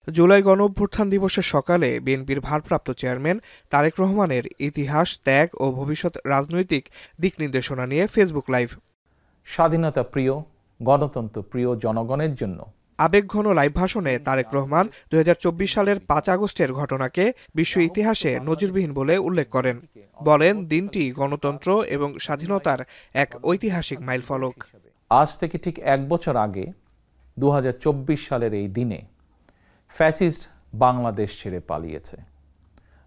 জুলাই গণঅভ্যুত্থান দিবসের সকালে বিএনপির ভারপ্রাপ্ত চেয়ারম্যান তারেক রহমানের ইতিহাস, ত্যাগ ও ভবিষ্যৎ রাজনৈতিক দিক নির্দেশনা নিয়ে ফেসবুক লাইভ। স্বাধীনতা প্রিয়, গণতন্ত্র প্রিয় জনগণের জন্য আবেগঘন লাইভ ভাষণে তারেক রহমান ২০২৪ সালের ৫ আগস্টের ঘটনাকে বিশ্ব ইতিহাসে নজিরবিহীন বলে উল্লেখ করেন। বলেন, দিনটি গণতন্ত্র এবং স্বাধীনতার এক ঐতিহাসিক মাইলফলক। আজ থেকে ঠিক ১ বছর আগে ২০২৪ সালের এই দিনে ফ্যাসিস্ট বাংলাদেশ ছেড়ে পালিয়েছে,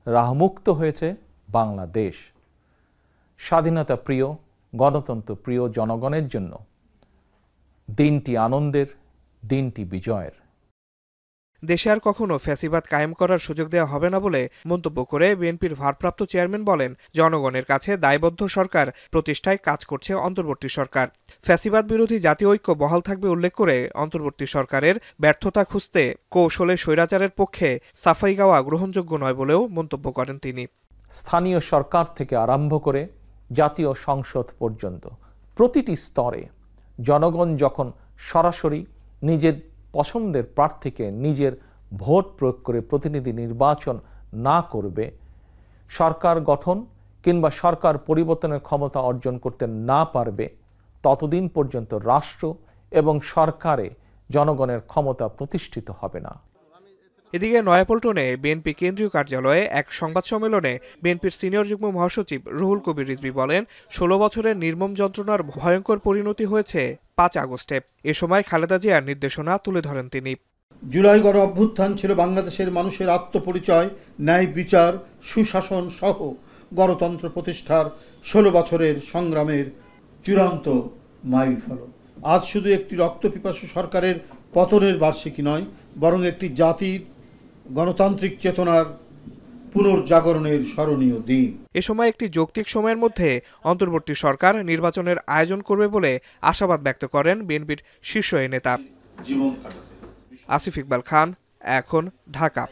রাহমুক্ত হয়েছে বাংলাদেশ। স্বাধীনতা প্রিয়, গণতন্ত্র প্রিয় জনগণের জন্য দিনটি আনন্দের, দিনটি বিজয়ের। দেশে আর কখনো ফ্যাসিবাদ কায়েম করার সুযোগ দেওয়া হবে না বলে মন্তব্য করে বিএনপির ভারপ্রাপ্ত চেয়ারম্যান বলেন, জনগণের কাছে দায়বদ্ধ সরকার প্রতিষ্ঠায় কাজ করছে অন্তর্বর্তী সরকার। ফ্যাসিবাদ বিরোধী জাতীয় ঐক্য বহাল থাকবে উল্লেখ করে অন্তর্বর্তী সরকারের ব্যর্থতা খুঁজতে কৌশলে স্বৈরাচারের পক্ষে সাফাই গাওয়া গ্রহণযোগ্য নয় বলেও মন্তব্য করেন তিনি। স্থানীয় সরকার থেকে আরম্ভ করে জাতীয় সংসদ পর্যন্ত প্রতিটি স্তরে জনগণ যখন সরাসরি নিজের পছন্দের প্রার্থীকে নিজের ভোট প্রয়োগ করে প্রতিনিধি নির্বাচন না করবে, সরকার গঠন কিংবা সরকার পরিবর্তনের ক্ষমতা অর্জন করতে না পারবে, ততদিন পর্যন্ত রাষ্ট্র এবং সরকারে জনগণের ক্ষমতা প্রতিষ্ঠিত হবে না। এদিকে নয়াপল্টনে বিএনপি কেন্দ্রীয় কার্যালয়ে এক সংবাদ সম্মেলনে বিএনপির সিনিয়র যুগ্ম মহাসচিব রুহুল কবির রিজভী বলেন, ১৬ বছরের নির্মম যন্ত্রণার ভয়ঙ্কর পরিণতি হয়েছে ৫ আগস্টে। এ সময় খালেদা জিয়ার নির্দেশনা তুলে ধরেন তিনি। জুলাই গণ অভ্যুত্থান ছিল বাংলাদেশের মানুষের আত্মপরিচয়, ন্যায় বিচার, সুশাসন সহ গণতন্ত্র প্রতিষ্ঠার ১৬ বছরের সংগ্রামের চূড়ান্ত মাইলফলক। আজ শুধু একটি রক্তপিপাসু সরকারের পতনের বার্ষিকী নয়, বরং একটি জাতির গণতান্ত্রিক চেতনার পুনর্জাগরণের স্মরণীয় দিন। এ সময় একটি যৌক্তিক সময়ের মধ্যে অন্তর্বর্তী সরকার নির্বাচনের আয়োজন করবে বলে আশাবাদ ব্যক্ত করেন বিএনপির শীর্ষ এই নেতা। আসিফ ইকবাল খান, এখন, ঢাকা।